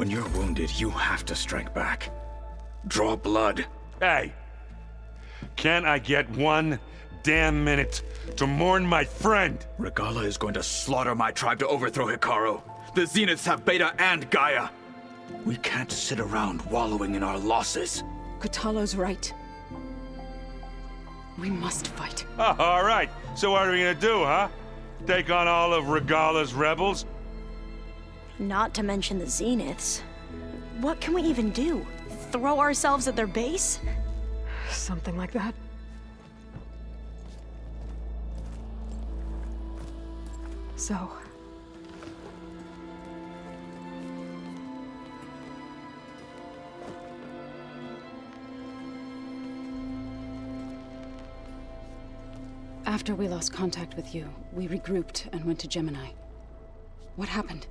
When you're wounded, you have to strike back. Draw blood. Hey! Can't I get one damn minute to mourn my friend? Regala is going to slaughter my tribe to overthrow Hikaru. The Zeniths have Beta and Gaia. We can't sit around wallowing in our losses. Kotallo's right. We must fight. Oh, all right. So what are we gonna do, huh? Take on all of Regala's rebels? Not to mention the Zeniths. What can we even do? Throw ourselves at their base? Something like that. So... After we lost contact with you, we regrouped and went to Gemini. What happened?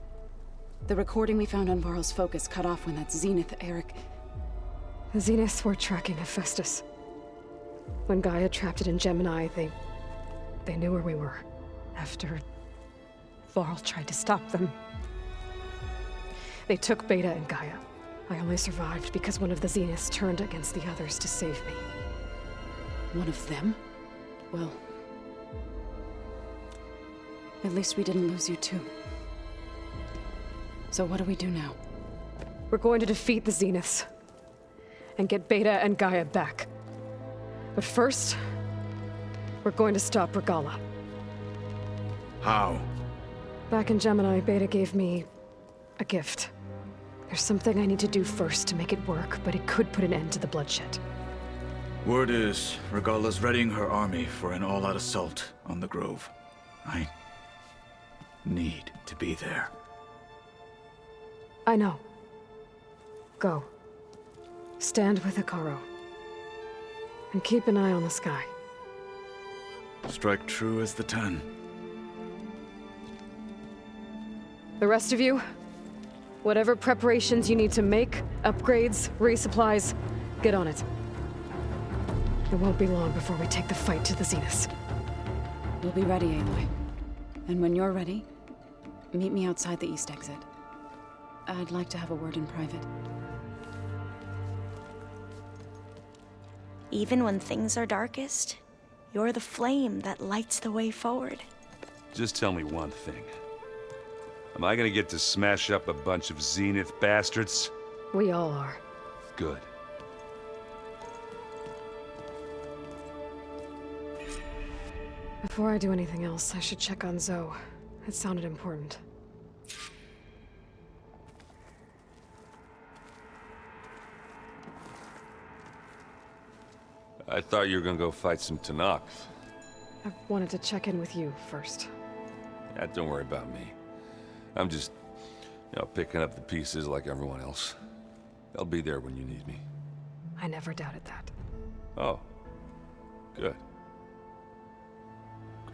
The recording we found on Varl's focus cut off when that Zenith, Eric... The Zeniths were tracking Hephaestus. When Gaia trapped it in Gemini, they knew where we were. After Varl tried to stop them. They took Beta and Gaia. I only survived because one of the Zeniths turned against the others to save me. One of them? Well... at least we didn't lose you too. So what do we do now? We're going to defeat the Zeniths. And get Beta and Gaia back. But first, we're going to stop Regala. How? Back in Gemini, Beta gave me a gift. There's something I need to do first to make it work, but it could put an end to the bloodshed. Word is, Regala's readying her army for an all-out assault on the Grove. I need to be there. I know. Go. Stand with Hikaru. And keep an eye on the sky. Strike true as the 10. The rest of you, whatever preparations you need to make, upgrades, resupplies, get on it. It won't be long before we take the fight to the Zeniths. We'll be ready, Aloy. And when you're ready, meet me outside the east exit. I'd like to have a word in private. Even when things are darkest, you're the flame that lights the way forward. Just tell me one thing. Am I gonna get to smash up a bunch of Zenith bastards? We all are. Good. Before I do anything else, I should check on Zoe. It sounded important. I thought you were gonna go fight some Tanakh. I wanted to check in with you first. Yeah, don't worry about me. I'm just, picking up the pieces like everyone else. I'll be there when you need me. I never doubted that. Oh. Good.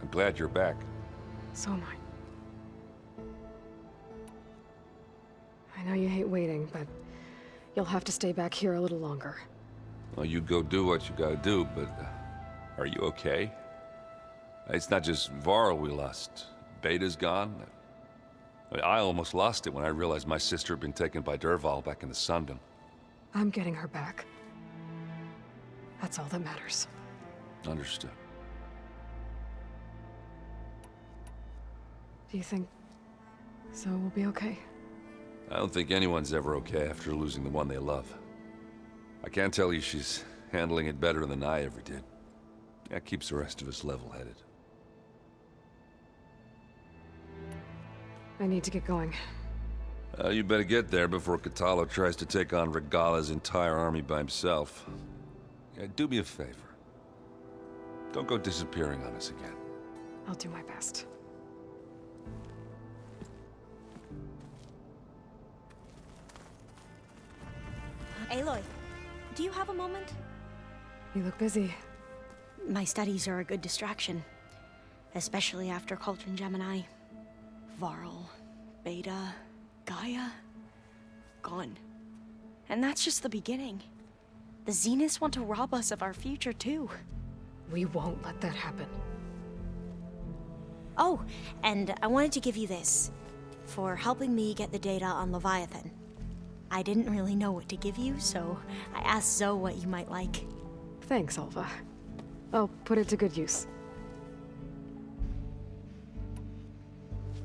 I'm glad you're back. So am I. I know you hate waiting, but you'll have to stay back here a little longer. Well, you go do what you gotta do, but are you okay? It's not just Varl we lost. Beta's gone. I almost lost it when I realized my sister had been taken by Dervahl back in the Sunbeam. I'm getting her back. That's all that matters. Understood. Do you think Zoe will be okay? I don't think anyone's ever okay after losing the one they love. I can't tell you she's handling it better than I ever did. That keeps the rest of us level-headed. I need to get going. You better get there before Kotallo tries to take on Regala's entire army by himself. Yeah, do me a favor. Don't go disappearing on us again. I'll do my best. Aloy, do you have a moment? You look busy. My studies are a good distraction. Especially after Cauldron Gemini. Varl, Beta, Gaia, gone. And that's just the beginning. The Zeniths want to rob us of our future too. We won't let that happen. Oh, and I wanted to give you this, for helping me get the data on Leviathan. I didn't really know what to give you, so I asked Zoe what you might like. Thanks, Alva. I'll put it to good use.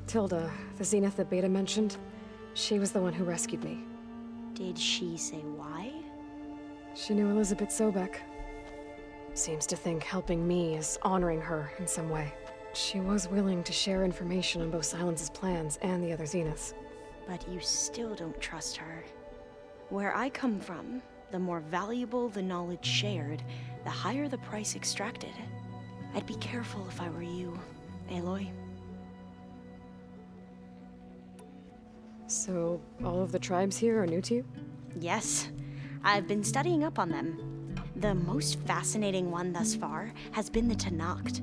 Tilda, the Zenith that Beta mentioned, she was the one who rescued me. Did she say why? She knew Elizabeth Sobek. Seems to think helping me is honoring her in some way. She was willing to share information on both Silence's plans and the other Zeniths. But you still don't trust her. Where I come from, the more valuable the knowledge shared, the higher the price extracted. I'd be careful if I were you, Aloy. So, all of the tribes here are new to you? Yes, I've been studying up on them. The most fascinating one thus far has been the Tenakth,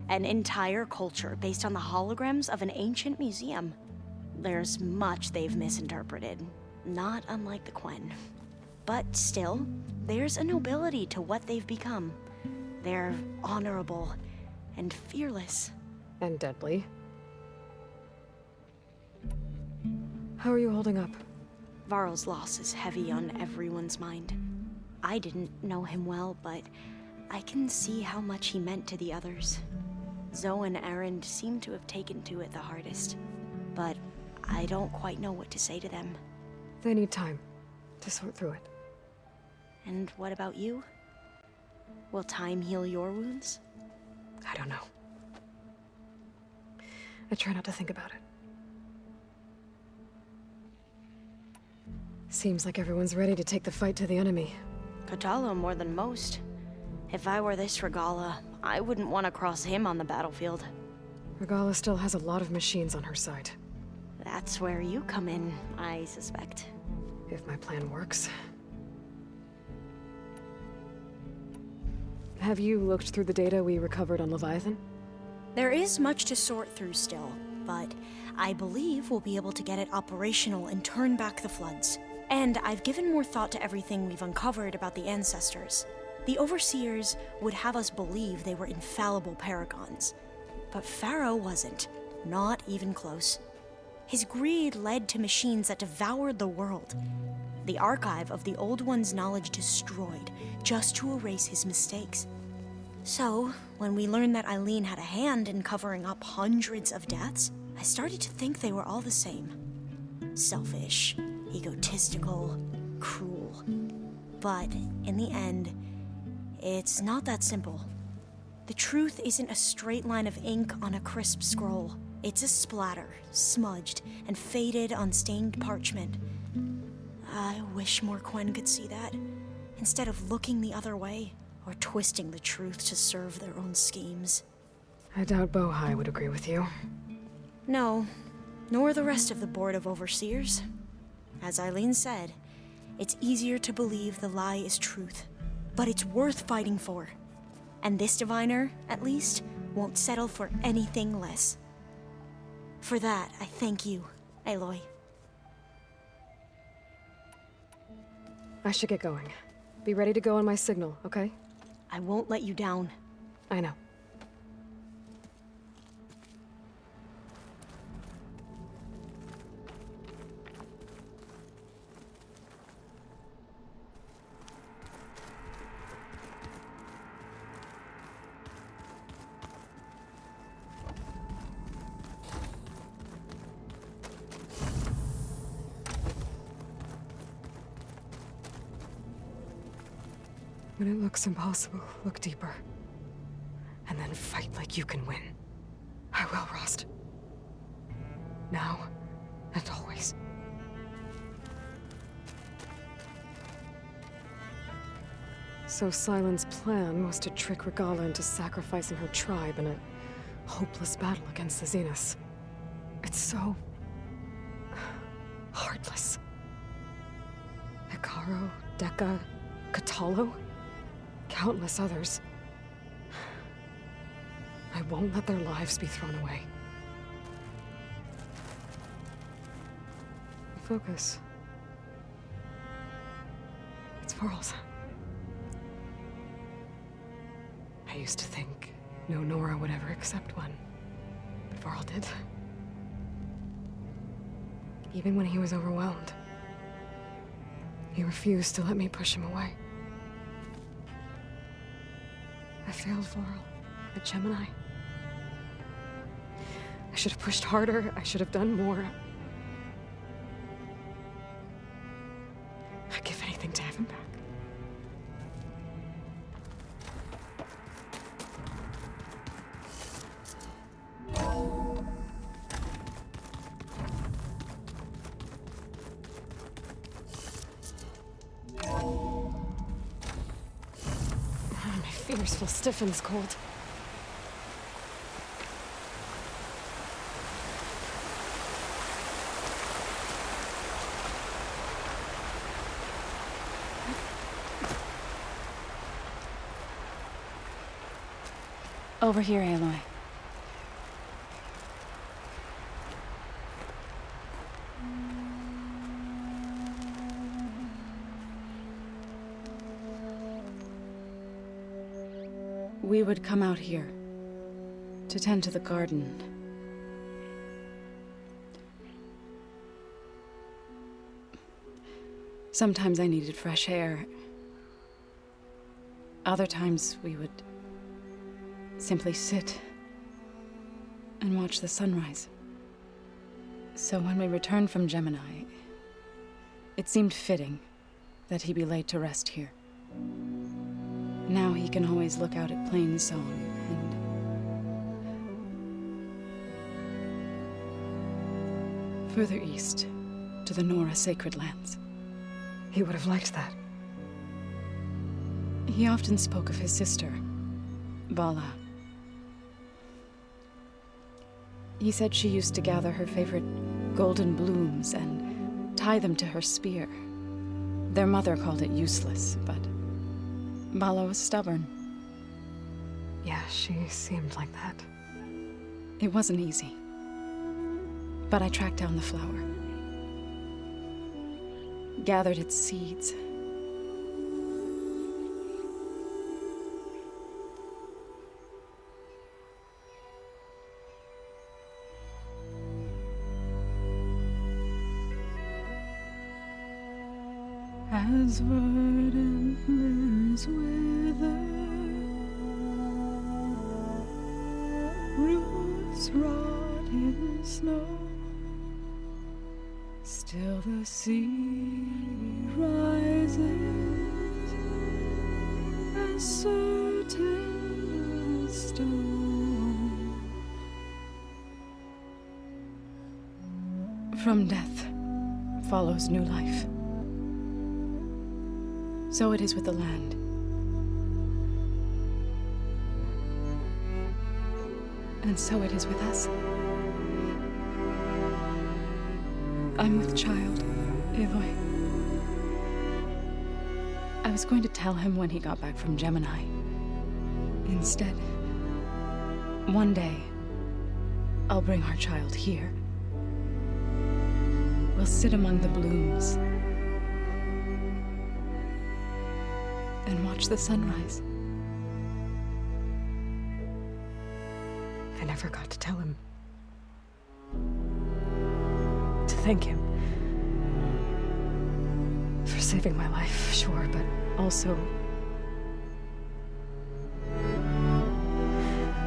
an entire culture based on the holograms of an ancient museum. There's much they've misinterpreted, not unlike the Quen. But still, there's a nobility to what they've become. They're honorable and fearless. And deadly. How are you holding up? Varl's loss is heavy on everyone's mind. I didn't know him well, but I can see how much he meant to the others. Zoe and Erend seem to have taken to it the hardest, but I don't quite know what to say to them. They need time to sort through it. And what about you? Will time heal your wounds? I don't know. I try not to think about it. Seems like everyone's ready to take the fight to the enemy. Kotallo more than most. If I were this Regala, I wouldn't want to cross him on the battlefield. Regala still has a lot of machines on her side. That's where you come in, I suspect. If my plan works. Have you looked through the data we recovered on Leviathan? There is much to sort through still, but I believe we'll be able to get it operational and turn back the floods. And I've given more thought to everything we've uncovered about the ancestors. The Overseers would have us believe they were infallible paragons. But Pharaoh wasn't. Not even close. His greed led to machines that devoured the world. The archive of the Old One's knowledge destroyed, just to erase his mistakes. So, when we learned that Eileen had a hand in covering up hundreds of deaths, I started to think they were all the same. Selfish, egotistical, cruel. But in the end, it's not that simple. The truth isn't a straight line of ink on a crisp scroll. It's a splatter, smudged and faded on stained parchment. I wish more Quen could see that, instead of looking the other way, or twisting the truth to serve their own schemes. I doubt Bohai would agree with you. No, nor the rest of the Board of Overseers. As Eileen said, it's easier to believe the lie is truth, but it's worth fighting for. And this diviner, at least, won't settle for anything less. For that, I thank you, Aloy. I should get going. Be ready to go on my signal, okay? I won't let you down. I know. When it looks impossible, look deeper. And then fight like you can win. I will, Rost. Now and always. So Silen's plan was to trick Regala into sacrificing her tribe in a hopeless battle against the Zeniths. It's so... heartless. Hekarro, Deka, Kotallo? Countless others. I won't let their lives be thrown away. Focus. It's Varl's. I used to think no Nora would ever accept one, but Varl did. Even when he was overwhelmed. He refused to let me push him away. I failed Varl at Gemini. I should have pushed harder. I should have done more. I'd give anything to have him back. My fingers feel stiff in this cold. Over here, Aloy. We would come out here to tend to the garden. Sometimes I needed fresh air. Other times we would simply sit and watch the sunrise. So when we returned from Gemini, it seemed fitting that he be laid to rest here. Now he can always look out at Plainsong and further east to the Nora sacred lands. He would have liked that. He often spoke of his sister, Vala. He said she used to gather her favorite golden blooms and tie them to her spear. Their mother called it useless, but Vala was stubborn. Yeah, she seemed like that. It wasn't easy. But I tracked down the flower. Gathered its seeds. As verdant limbs wither, roots rot in snow, still the sea rises, as certain as stone. From death follows new life. So it is with the land. And so it is with us. I'm with child, Aloy. I was going to tell him when he got back from Gemini. Instead, one day, I'll bring our child here. We'll sit among the blooms and watch the sunrise. I never got to tell him. To thank him. For saving my life, sure, but also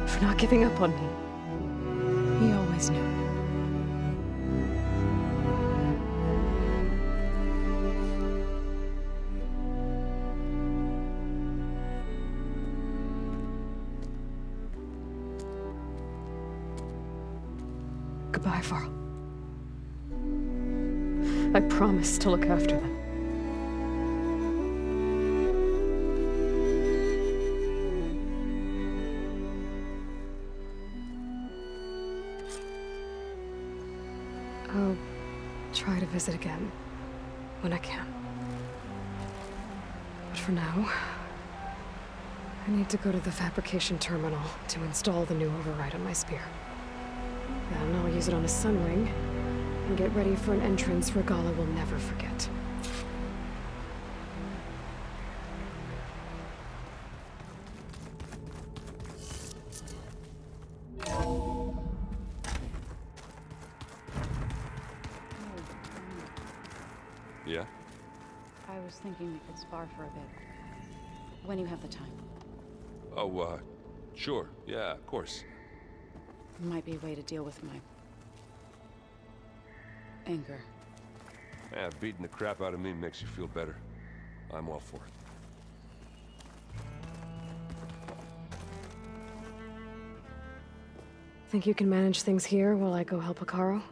for not giving up on me. He always knew. Goodbye, Varl. I promise to look after them. I'll try to visit again when I can. But for now, I need to go to the fabrication terminal to install the new override on my spear. Then I'll use it on a sun ring and get ready for an entrance Regala will never forget. Yeah? I was thinking we could spar for a bit. When you have the time. Oh, sure. Yeah, of course. Might be a way to deal with my... anger. Yeah, beating the crap out of me makes you feel better. I'm all for it. Think you can manage things here while I go help Hekarro?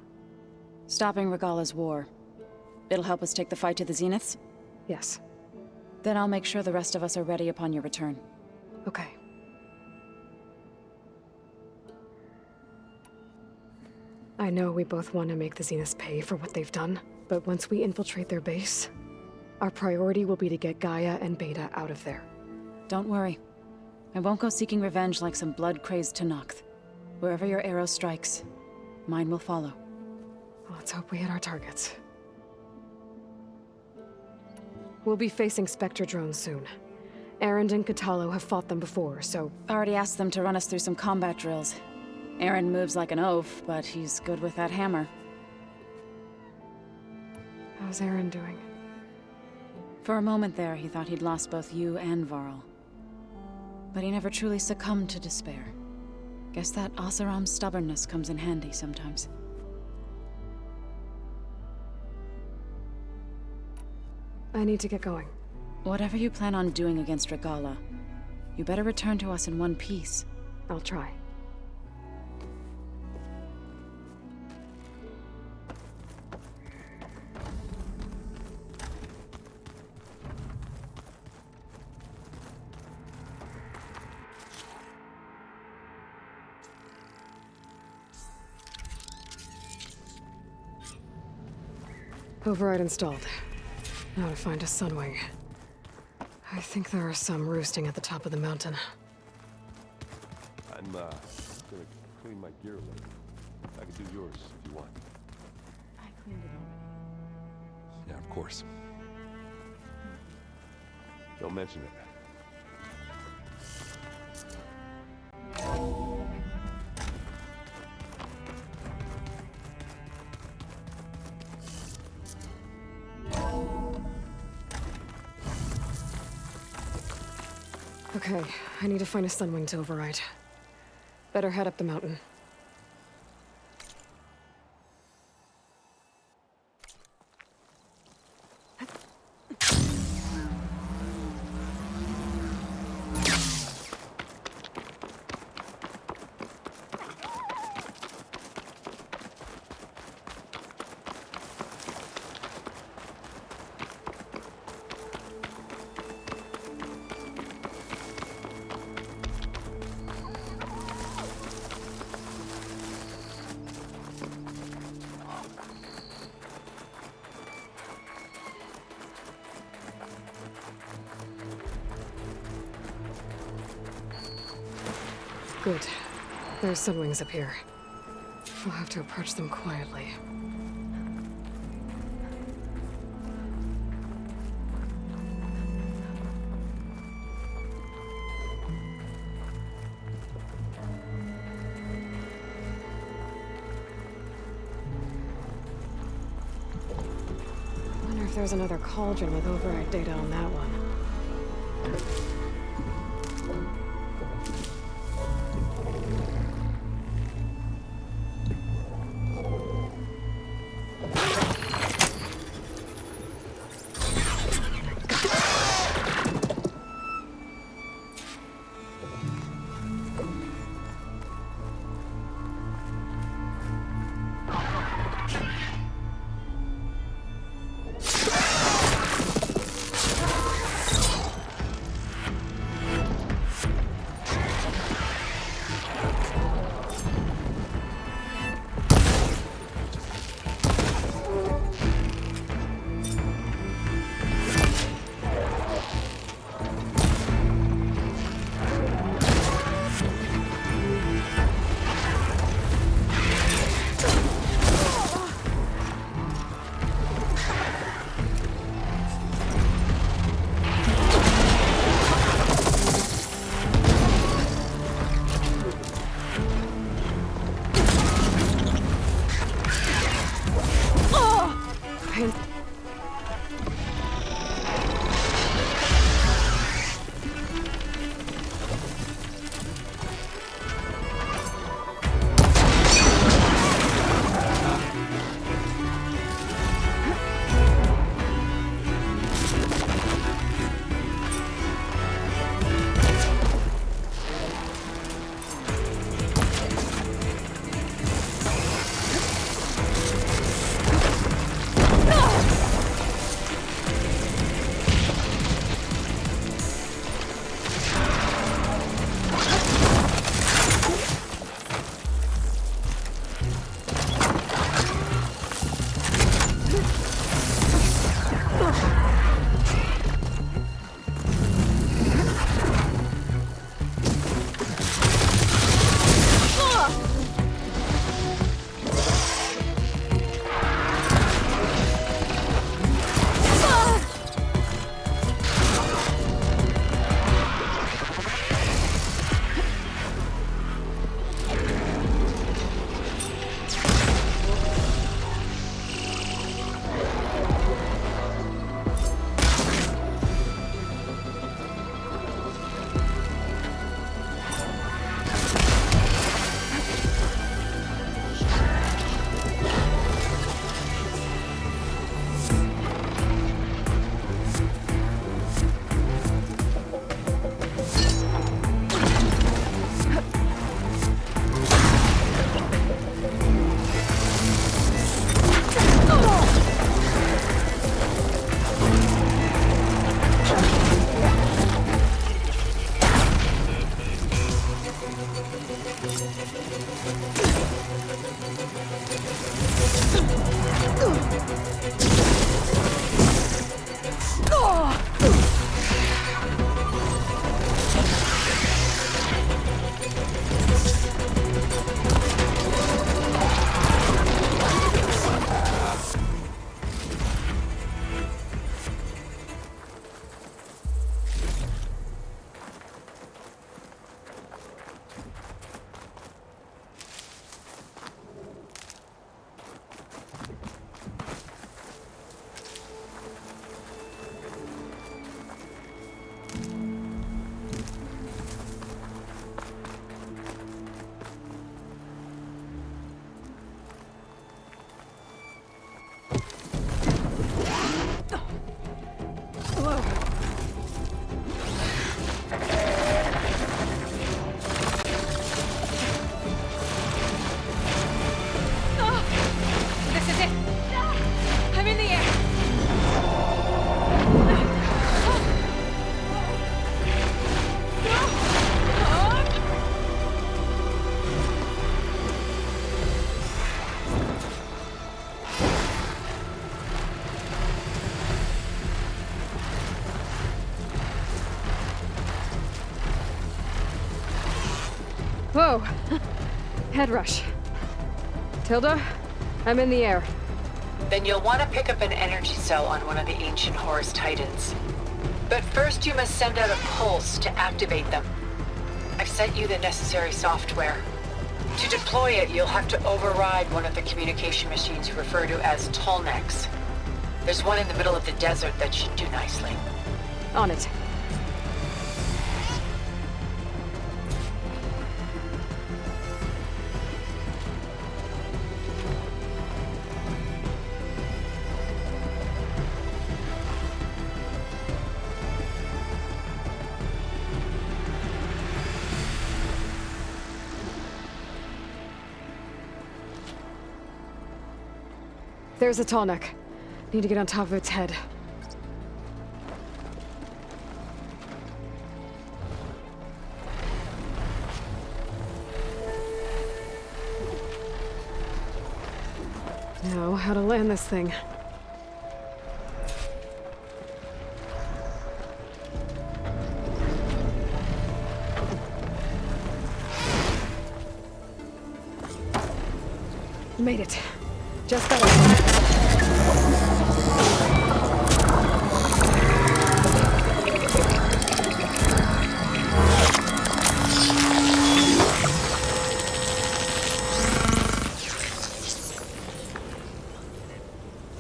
Stopping Regalla's war. It'll help us take the fight to the Zeniths? Yes. Then I'll make sure the rest of us are ready upon your return. Okay. I know we both want to make the Zeniths pay for what they've done, but once we infiltrate their base, our priority will be to get Gaia and Beta out of there. Don't worry. I won't go seeking revenge like some blood-crazed Tenakth. Wherever your arrow strikes, mine will follow. Let's hope we hit our targets. We'll be facing Spectre drones soon. Erend and Katalo have fought them before, so... Already asked them to run us through some combat drills. Erend moves like an oaf, but he's good with that hammer. How's Erend doing? For a moment there, he thought he'd lost both you and Varl. But he never truly succumbed to despair. Guess that Oseram's stubbornness comes in handy sometimes. I need to get going. Whatever you plan on doing against Regalla, you better return to us in one piece. I'll try. Override installed. Now to find a Sunwing. I think there are some roosting at the top of the mountain. I'm, gonna clean my gear later. I can do yours if you want. I cleaned it already. Yeah, of course. Don't mention it. Okay, I need to find a Sunwing to override. Better head up the mountain. Good. There's Sunwings up here. We'll have to approach them quietly. Wonder if there's another cauldron with override data on that one. Whoa! Head rush. Tilda, I'm in the air. Then you'll want to pick up an energy cell on one of the ancient Horus Titans. But first you must send out a pulse to activate them. I've sent you the necessary software. To deploy it, you'll have to override one of the communication machines you refer to as Tallnecks. There's one in the middle of the desert that should do nicely. On it. There's a Tallneck. Need to get on top of its head. Now, how to land this thing. Made it. Just got it.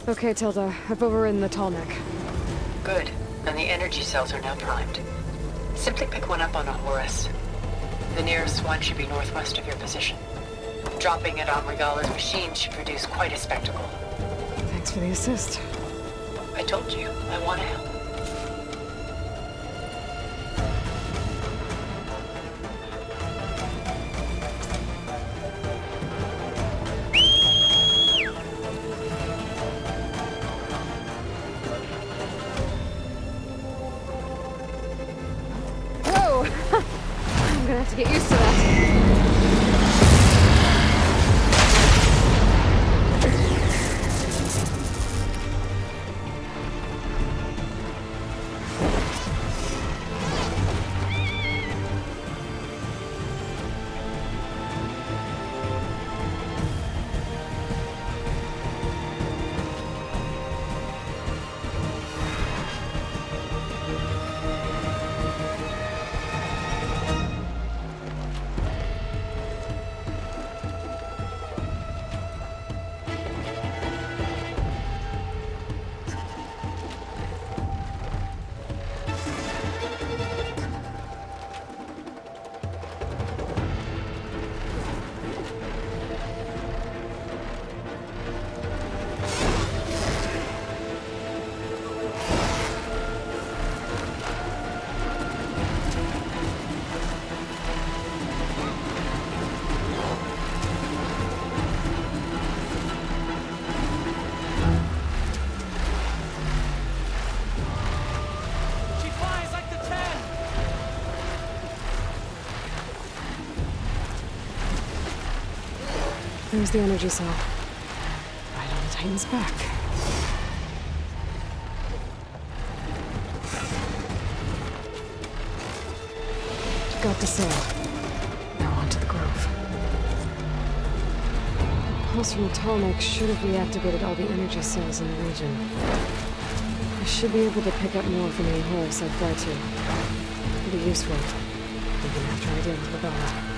Okay, Tilda. I've overridden the Tallneck. Good. And the energy cells are now primed. Simply pick one up on a Horus. The nearest one should be northwest of your position. Dropping it on Regala's machine should produce quite a spectacle. Thanks for the assist. I told you, I want to help. Whoa! I'm gonna have to get used to that. There's the energy cell. Right on the Titan's back. Got to sail. Now on to the Grove. Pulse from the Tallneck should have reactivated all the energy cells in the region. I should be able to pick up more from any Horus I fly to. It'll be useful, even after I deal with Regala.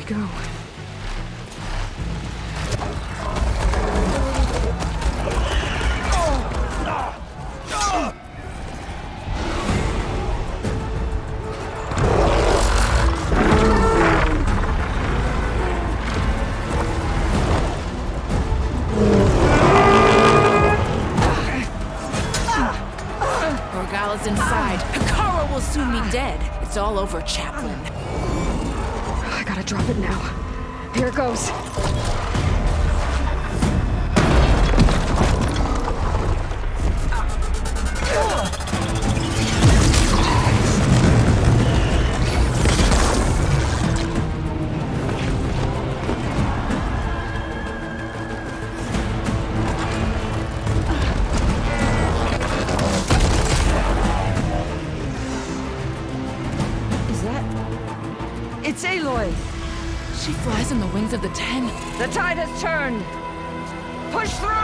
Go. Regala's inside. Hikaru will soon be dead. It's all over, Chaplain. I gotta drop it now. Here it goes. Is that... It's Aloy! She flies on the wings of the Ten. The tide has turned! Push through!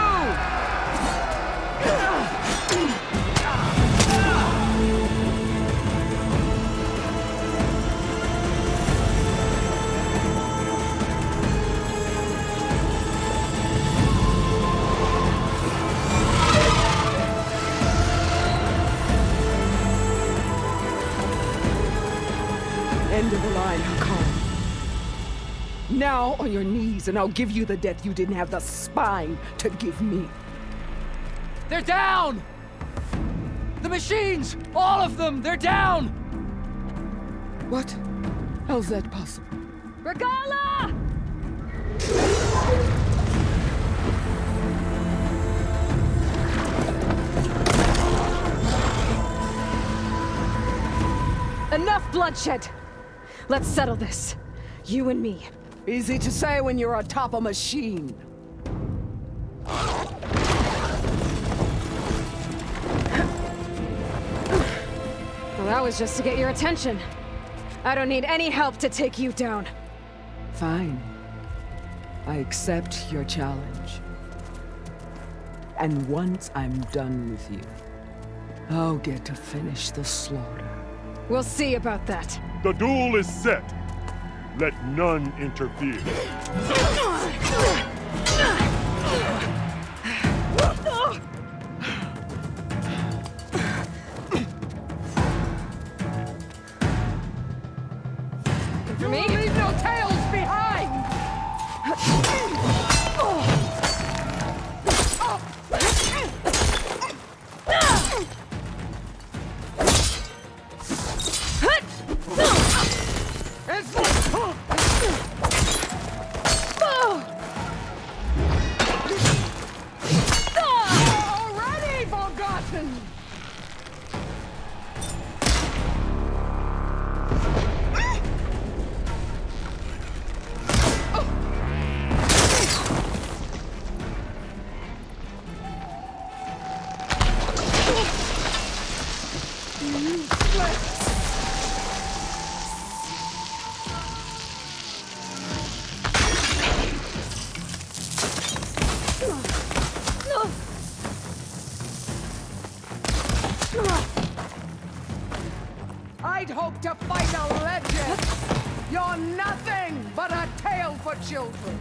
End of the line, Hikaru. Now on your knees, and I'll give you the death you didn't have the spine to give me. They're down! The machines! All of them! They're down! What? How's that possible? Regala! Enough bloodshed! Let's settle this. You and me. Easy to say when you're atop a machine. Well, that was just to get your attention. I don't need any help to take you down. Fine. I accept your challenge. And once I'm done with you, I'll get to finish the slaughter. We'll see about that. The duel is set. Let none interfere. For me? Leave no tails behind! Already forgotten! might hope to fight a legend, you're nothing but a tale for children.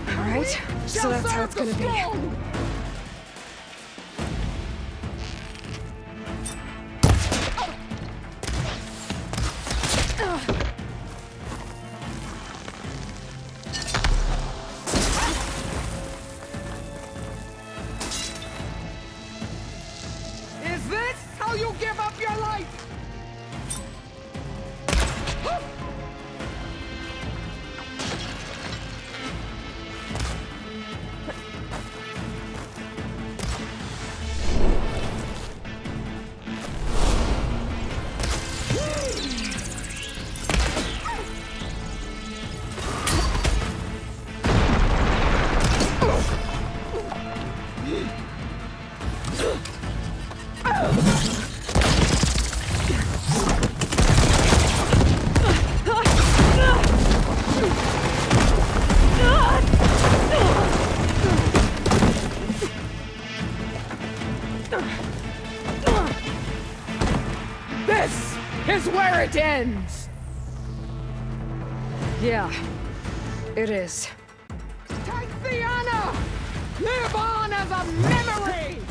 Alright, so that's how it's gonna be. Is this how you give up your life? This is where it ends! Yeah, it is. Tithiana! Live on as a memory!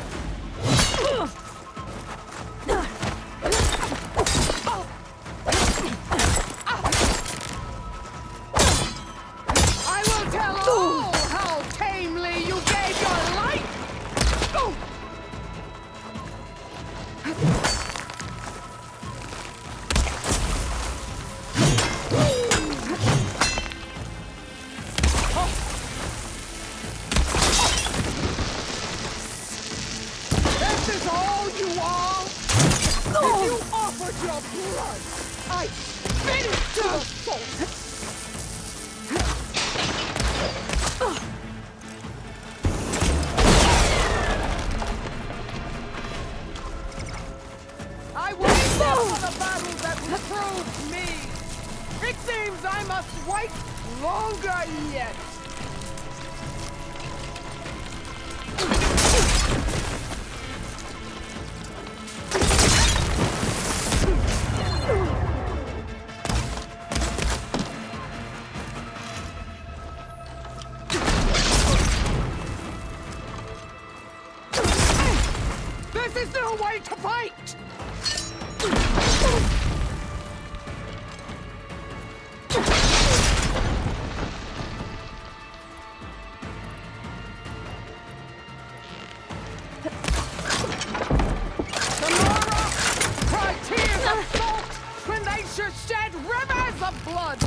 I will tell all how tamely you gave your life! This is all you are? If you offered your blood, I'd spit it to the soul! I waited for the battle that proved me! It seems I must wait longer yet! This is no way to fight! Tomorrow, cry tears of salt when they should shed rivers of blood!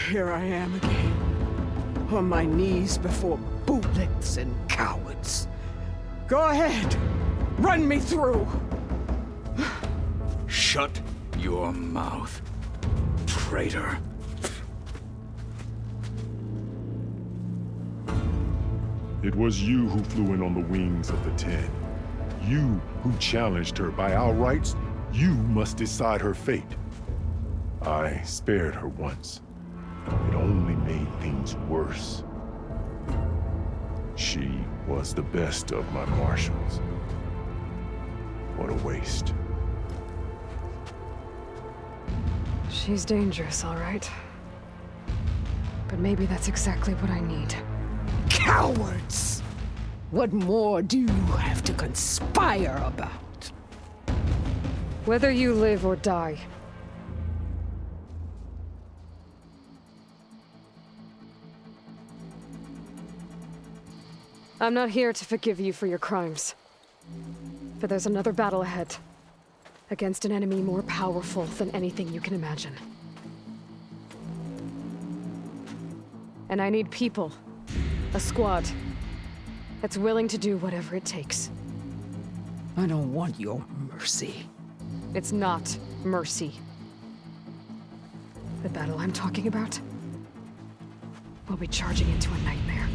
Here I am again, on my knees before bootlicks and cowards. Go ahead, run me through. Shut your mouth, traitor. It was you who flew in on the wings of the Ten. You who challenged her by our rights. You must decide her fate. I spared her once. It only made things worse. She was the best of my marshals. What a waste. She's dangerous, all right. But maybe that's exactly what I need. Cowards! What more do you have to conspire about? Whether you live or die, I'm not here to forgive you for your crimes. But there's another battle ahead. Against an enemy more powerful than anything you can imagine. And I need people. A squad. That's willing to do whatever it takes. I don't want your mercy. It's not mercy. The battle I'm talking about will be charging into a nightmare.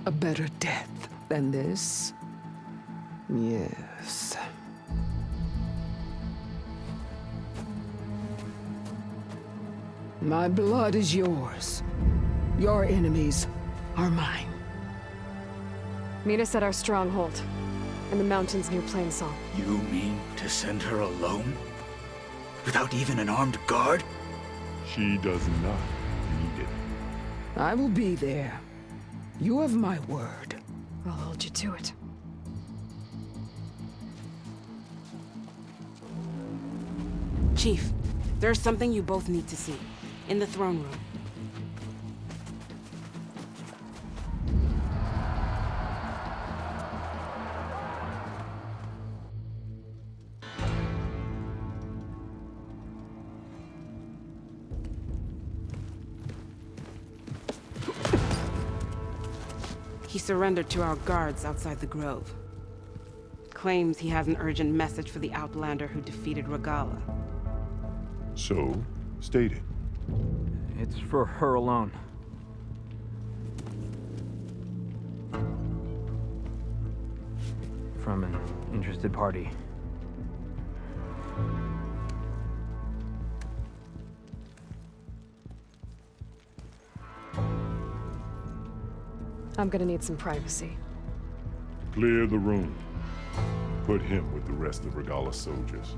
A better death than this? Yes. My blood is yours. Your enemies are mine. Meet us at our stronghold, in the mountains near Plainsong. You mean to send her alone? Without even an armed guard? She does not need it. I will be there. You have my word. I'll hold you to it. Chief, there's something you both need to see. In the throne room. He surrendered to our guards outside the grove. Claims he has an urgent message for the Outlander who defeated Regala. So, state it. It's for her alone. From an interested party. I'm gonna need some privacy. Clear the room. Put him with the rest of Regala's soldiers.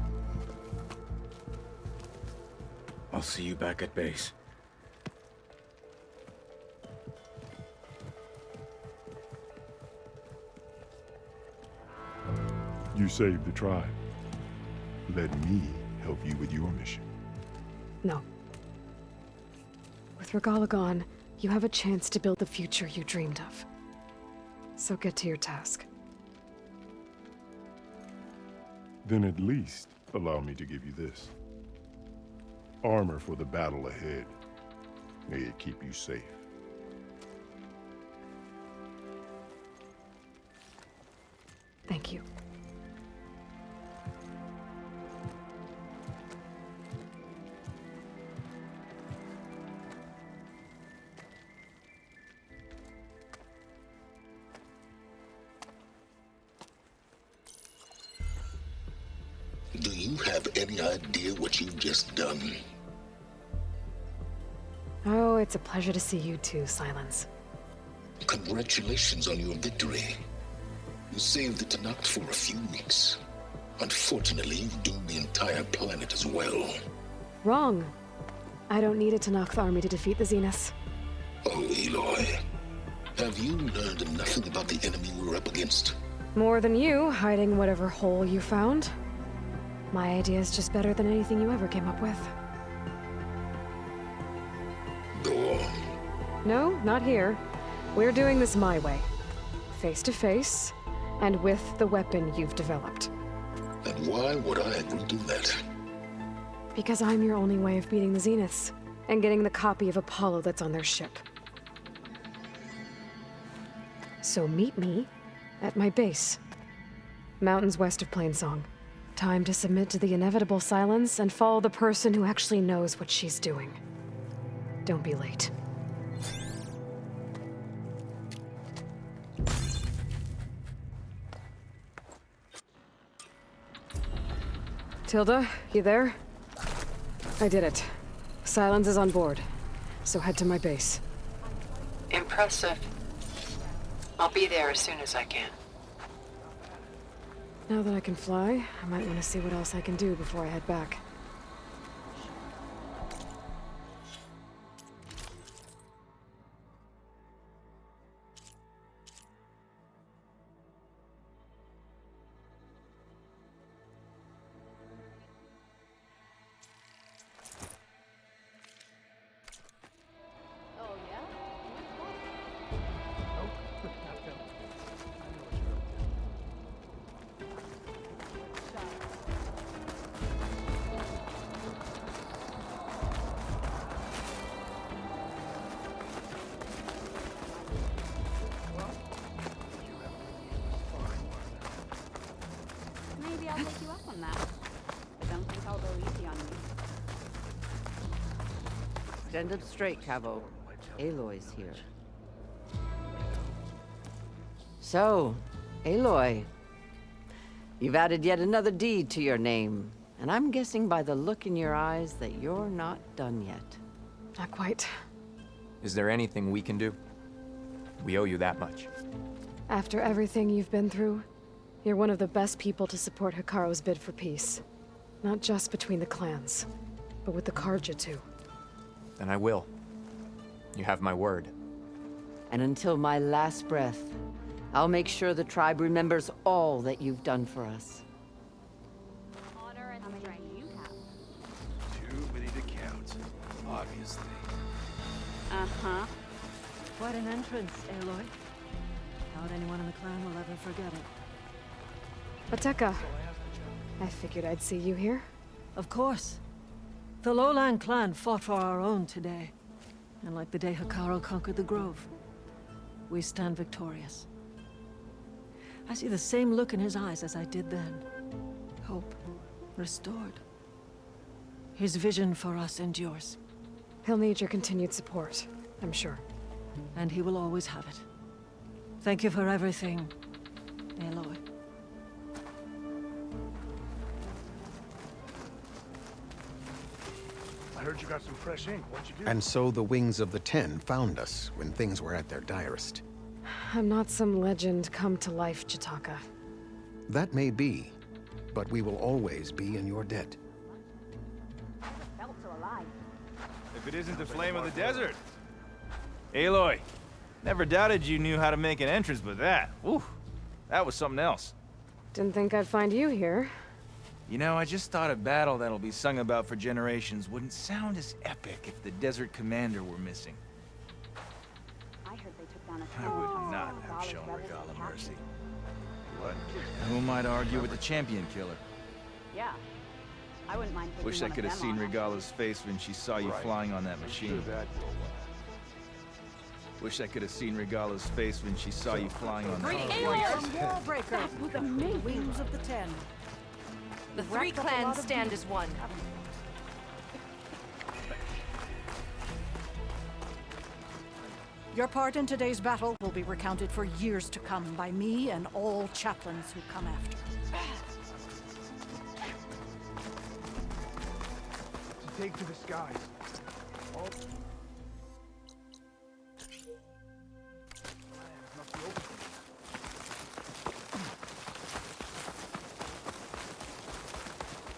I'll see you back at base. You saved the tribe. Let me help you with your mission. No. With Regala gone, you have a chance to build the future you dreamed of. So get to your task. Then at least allow me to give you this. Armor for the battle ahead. May it keep you safe. Thank you. Do you have any idea what you've just done? Oh, it's a pleasure to see you too, Silence. Congratulations on your victory. You saved the Tanakh for a few weeks. Unfortunately, you've doomed the entire planet as well. Wrong. I don't need a Tanakh army to defeat the Zeniths. Oh, Aloy. Have you learned nothing about the enemy we're up against? More than you, hiding whatever hole you found. My idea is just better than anything you ever came up with. Go on. No, not here. We're doing this my way. Face to face, and with the weapon you've developed. And why would I agree to that? Because I'm your only way of beating the Zeniths, and getting the copy of Apollo that's on their ship. So meet me at my base. Mountains west of Plainsong. Time to submit to the inevitable silence and follow the person who actually knows what she's doing. Don't be late. Tilda, you there? I did it. Silence is on board, so head to my base. Impressive. I'll be there as soon as I can. Now that I can fly, I might want to see what else I can do before I head back. Stand up straight, Cavo. Aloy's here. So, Aloy, you've added yet another deed to your name, and I'm guessing by the look in your eyes that you're not done yet. Not quite. Is there anything we can do? We owe you that much. After everything you've been through, you're one of the best people to support Hikaru's bid for peace. Not just between the clans, but with the Carja too. Then I will. You have my word. And until my last breath, I'll make sure the tribe remembers all that you've done for us. Honor and strength you have. Too many to count, obviously. Uh-huh. Quite an entrance, Aloy. Doubt anyone in the clan will ever forget it. Ateka, I figured I'd see you here. Of course. The Lowland clan fought for our own today. And like the day Hikaru conquered the Grove, we stand victorious. I see the same look in his eyes as I did then. Hope restored. His vision for us endures. He'll need your continued support, I'm sure. And he will always have it. Thank you for everything, Aloy. I heard you got some fresh ink. What'd you do? And so the Wings of the Ten found us when things were at their direst. I'm not some legend come to life, Chitaka. That may be, but we will always be in your debt. If it isn't the flame of the desert. Aloy, never doubted you knew how to make an entrance, but that, whew, that was something else. Didn't think I'd find you here. You know, I just thought a battle that'll be sung about for generations wouldn't sound as epic if the desert commander were missing. I heard they took down I would not have shown Regala mercy. What? Who might argue with the champion killer? Yeah. I wouldn't mind taking Wish I one of could have them seen on. Regala's face when she saw you flying on that machine. Wish I could have seen Regala's face when she saw you flying on that machine. Wallbreaker! That was amazing. Wings of the Ten. The three clans stand as one. Your part in today's battle will be recounted for years to come by me and all chaplains who come after. To take to the skies. All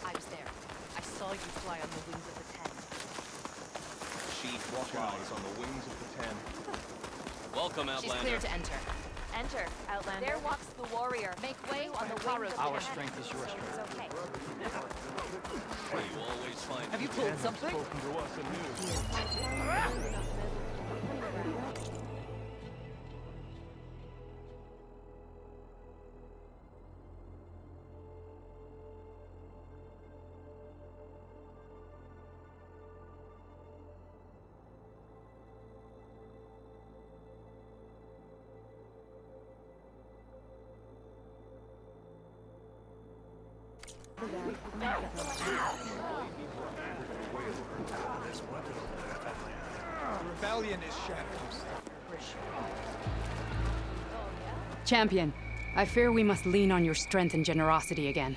I was there. I saw you fly on the wings of the Ten. She flies on the wings of the Ten. Welcome, Outlander. She's clear to enter. Enter, Outlander. There walks the warrior. Make way on the wings of Our the strength is your strength. It's okay. You always find Have you pulled something? spoken to us anew. rebellion is shattered. Champion, I fear we must lean on your strength and generosity again.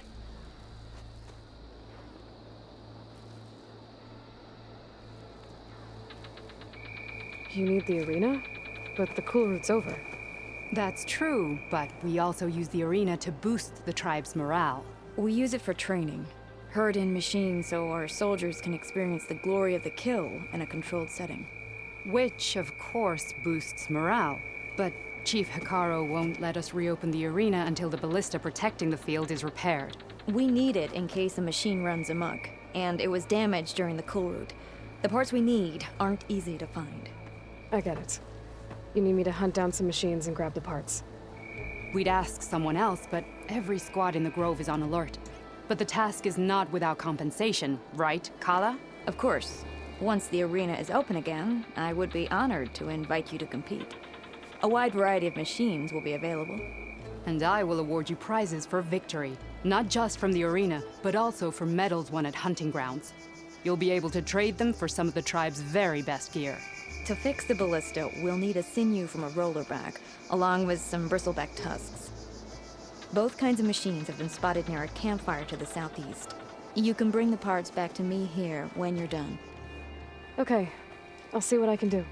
You need the arena? But the cool route's over. That's true, but we also use the arena to boost the tribe's morale. We use it for training. Herd in machines so our soldiers can experience the glory of the kill in a controlled setting. Which, of course, boosts morale. But Chief Hikaru won't let us reopen the arena until the ballista protecting the field is repaired. We need it in case a machine runs amok, and it was damaged during the cool route. The parts we need aren't easy to find. I get it. You need me to hunt down some machines and grab the parts. We'd ask someone else, but every squad in the Grove is on alert. But the task is not without compensation, right, Kala? Of course. Once the arena is open again, I would be honored to invite you to compete. A wide variety of machines will be available. And I will award you prizes for victory. Not just from the arena, but also for medals won at hunting grounds. You'll be able to trade them for some of the tribe's very best gear. To fix the ballista, we'll need a sinew from a rollerback, along with some bristleback tusks. Both kinds of machines have been spotted near a campfire to the southeast. You can bring the parts back to me here when you're done. Okay, I'll see what I can do.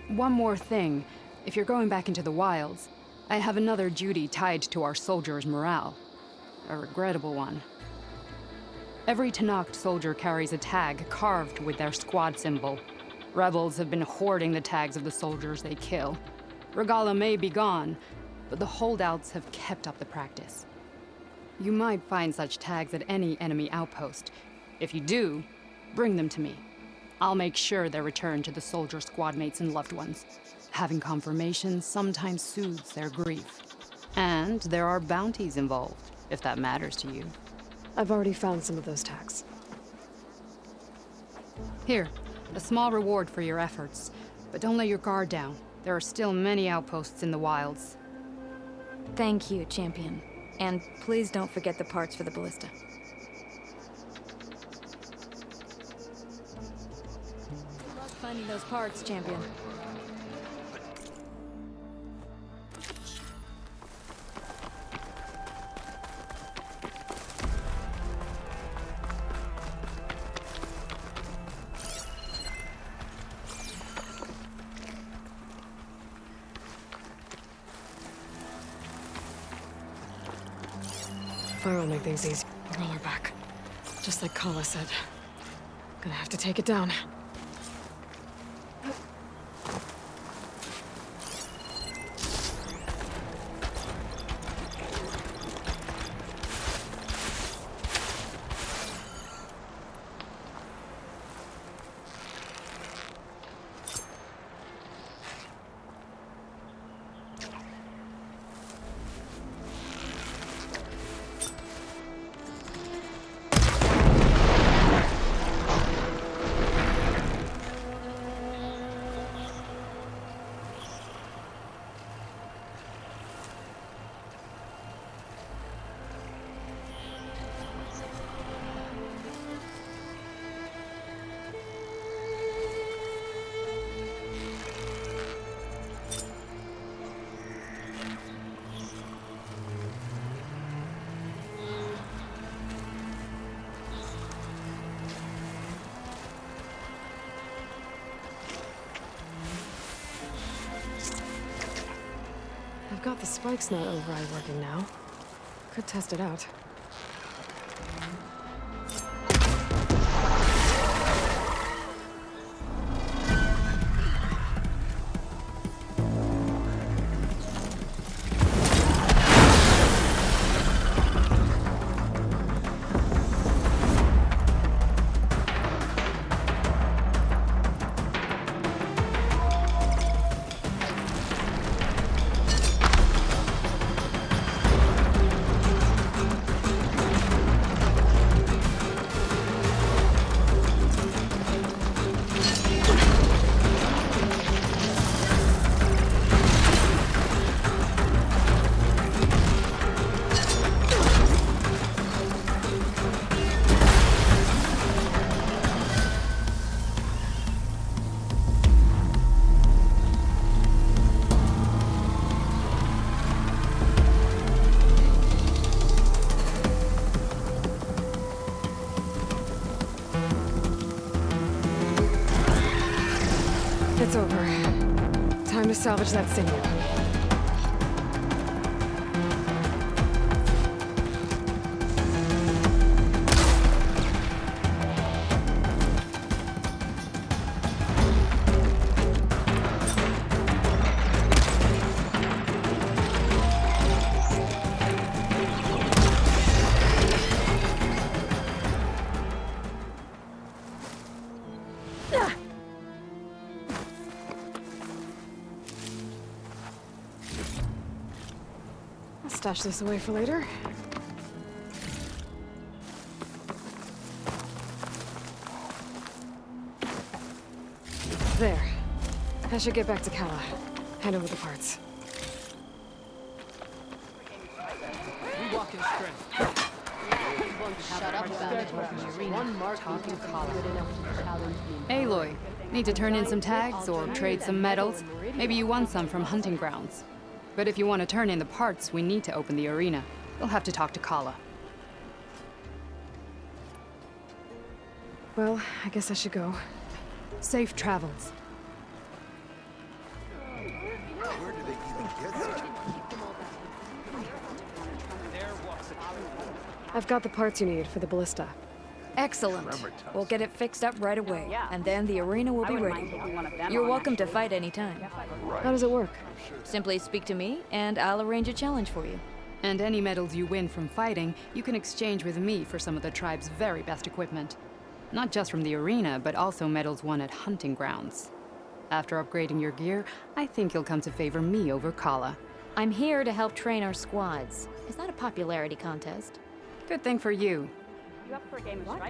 One more thing. If you're going back into the wilds, I have another duty tied to our soldiers' morale. A regrettable one. Every Tenakth soldier carries a tag carved with their squad symbol. Rebels have been hoarding the tags of the soldiers they kill. Regalla may be gone, but the holdouts have kept up the practice. You might find such tags at any enemy outpost. If you do, bring them to me. I'll make sure they're returned to the soldier squad mates and loved ones. Having confirmation sometimes soothes their grief. And there are bounties involved, if that matters to you. I've already found some of those tags. Here, a small reward for your efforts. But don't let your guard down. There are still many outposts in the wilds. Thank you, Champion. And please don't forget the parts for the ballista. Good luck finding those parts, Champion. Fire will make things easy. Roll her back. Just like Kala said. Gonna have to take it down. I've got the spikes not override working now. Could test it out. It's over. Time to salvage that sinew. Stash this away for later. There. I should get back to Kala. Hand over the parts. We walk in strength. Shut up about it. Talk to Kala. Aloy, need to turn in some tags or trade some medals? Maybe you won some from hunting grounds. But if you want to turn in the parts, we need to open the arena. You'll have to talk to Kala. Well, I guess I should go. Safe travels. Where do they even get such I've got the parts you need for the ballista. Excellent. We'll get it fixed up right away, and then the arena will be ready. You're welcome to fight anytime. How does it work? Simply speak to me, and I'll arrange a challenge for you. And any medals you win from fighting, you can exchange with me for some of the tribe's very best equipment. Not just from the arena, but also medals won at hunting grounds. After upgrading your gear, I think you'll come to favor me over Kala. I'm here to help train our squads. It's not a popularity contest. Good thing for you.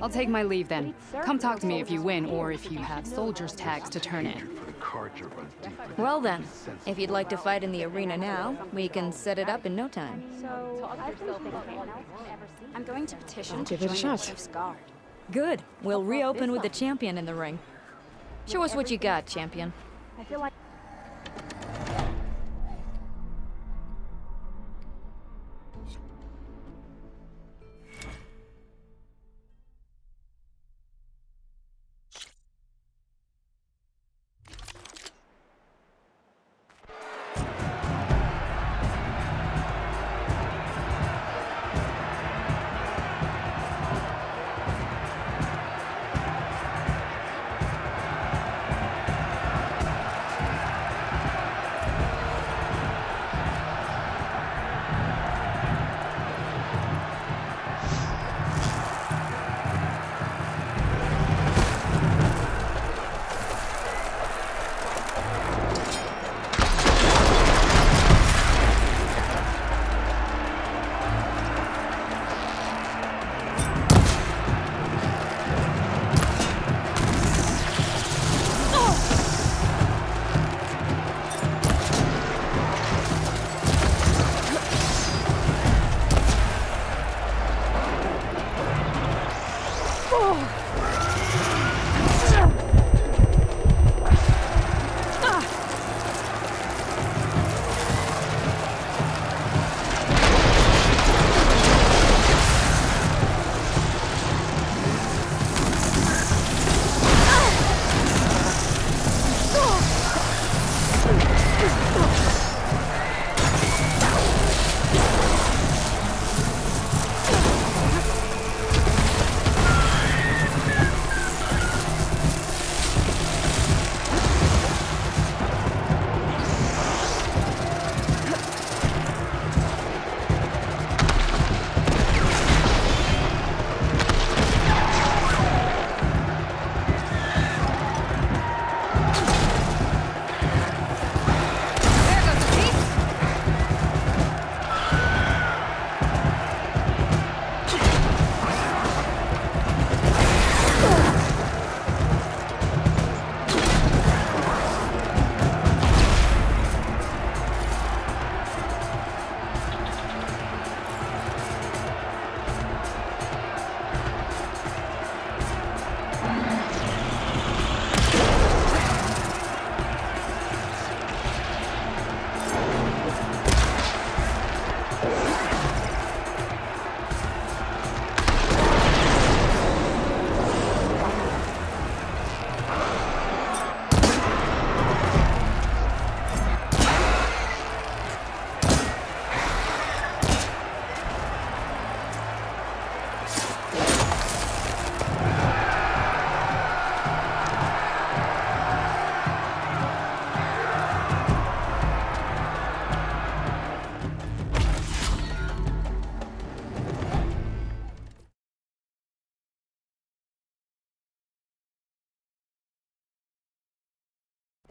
I'll take my leave then. Come talk to me if you win, or if you have soldiers' tags to turn in. Well then, if you'd like to fight in the arena now, we can set it up in no time. I'm going to petition I'll to give it a join the shot. Chief's Guard. Good. We'll reopen with the champion in the ring. Show us what you got, champion. I feel like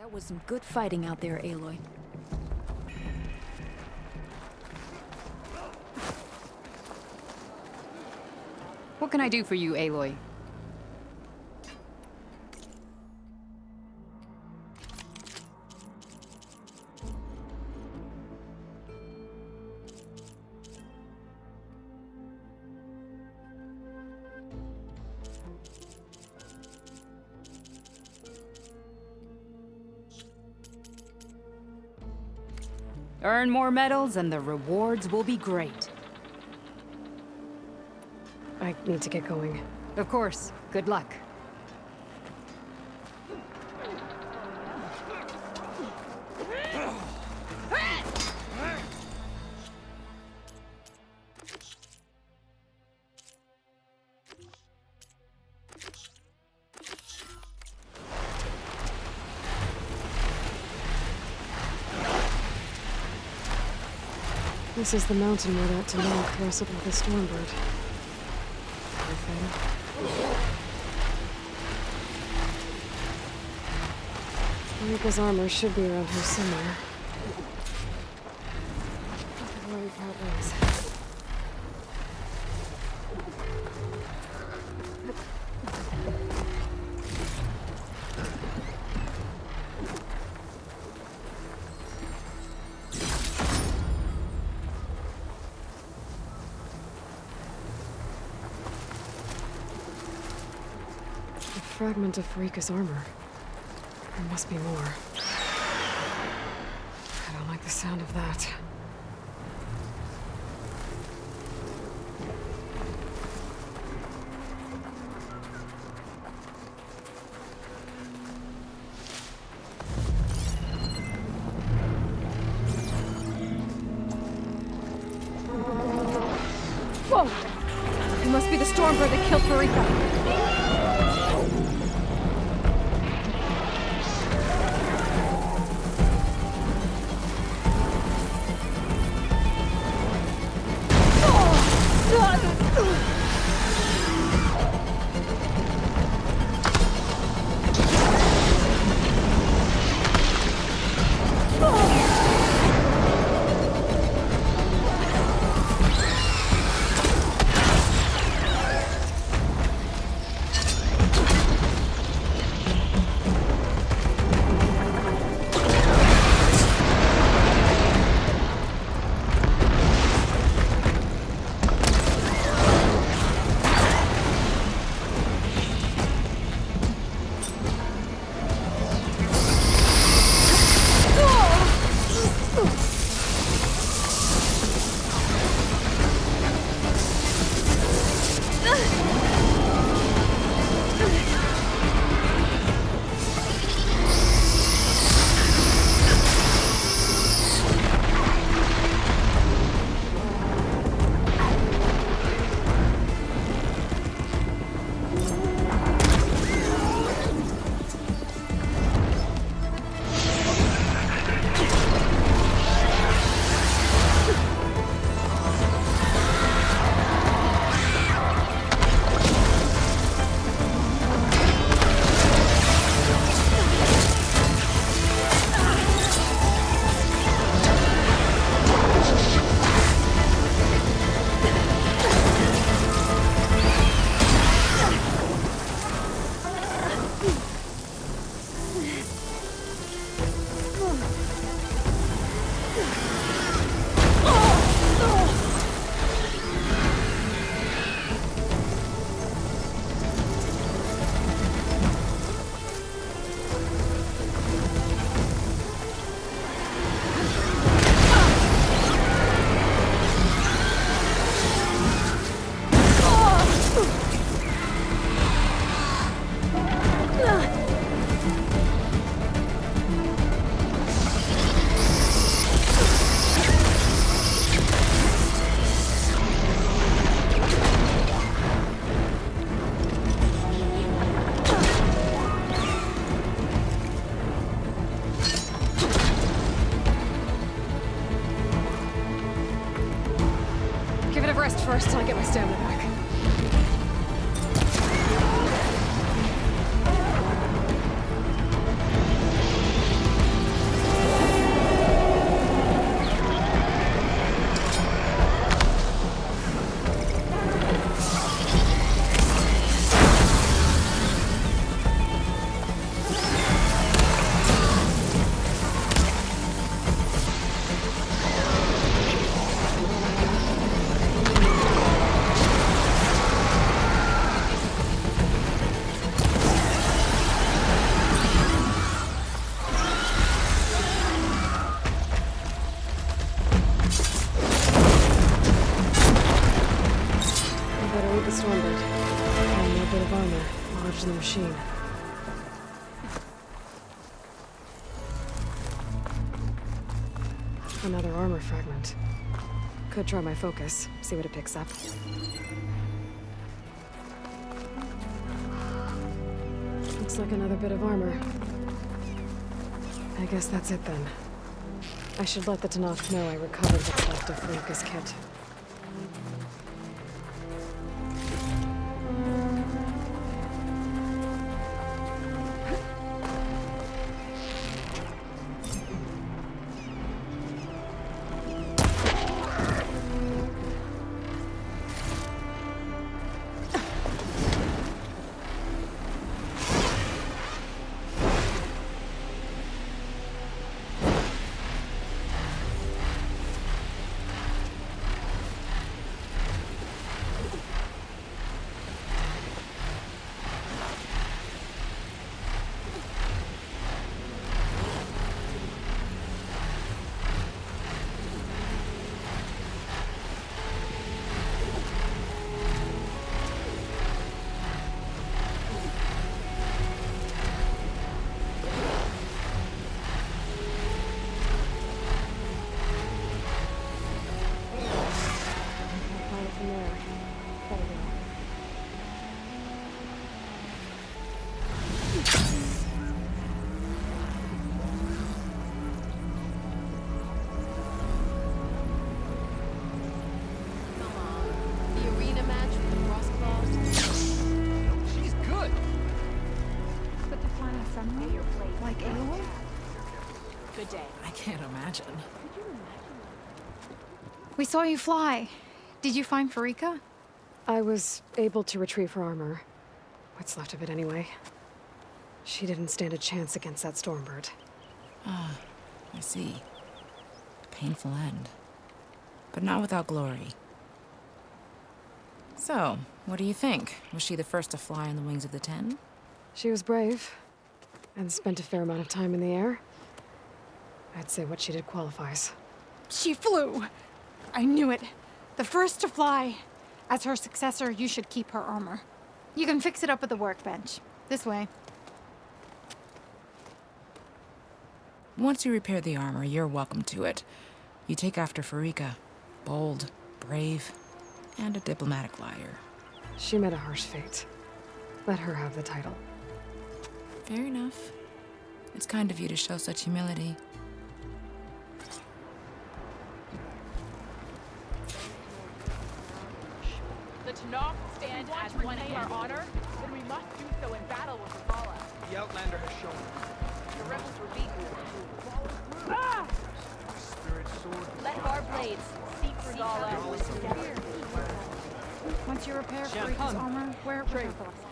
That was some good fighting out there, Aloy. What can I do for you, Aloy? Earn more medals and the rewards will be great. I need to get going. Of course. Good luck. This is the mountain where that Tanakh wrestled with the Stormbird. Rika's armor should be around here somewhere. Where we part ways. Fragment of Rika's armor. There must be more. I don't like the sound of that. Whoa! It must be the Stormbird that killed Farika. First, till I get my stamina back. in the machine. Another armor fragment. Could try my focus, see what it picks up. Looks like another bit of armor. I guess that's it then. I should let the Tanakh know I recovered what's left of Farika's kit. Like Aloy? Good day. I can't imagine. We saw you fly. Did you find Farika? I was able to retrieve her armor. What's left of it anyway. She didn't stand a chance against that Stormbird. Ah, I see. Painful end. But not without glory. So, what do you think? Was she the first to fly on the wings of the Ten? She was brave, and spent a fair amount of time in the air. I'd say what she did qualifies. She flew! I knew it. The first to fly. As her successor, you should keep her armor. You can fix it up at the workbench. This way. Once you repair the armor, you're welcome to it. You take after Farika. Bold, brave, and a diplomatic liar. She met a harsh fate. Let her have the title. Fair enough. It's kind of you to show such humility. The Tanakh stand as one in our honor, then we must do so in battle with Valhalla. The Outlander has shown. The rebels were beaten. Ah! Spirit sword. Let our blades seek Valhalla. Once you repair Farika's armor, where will us?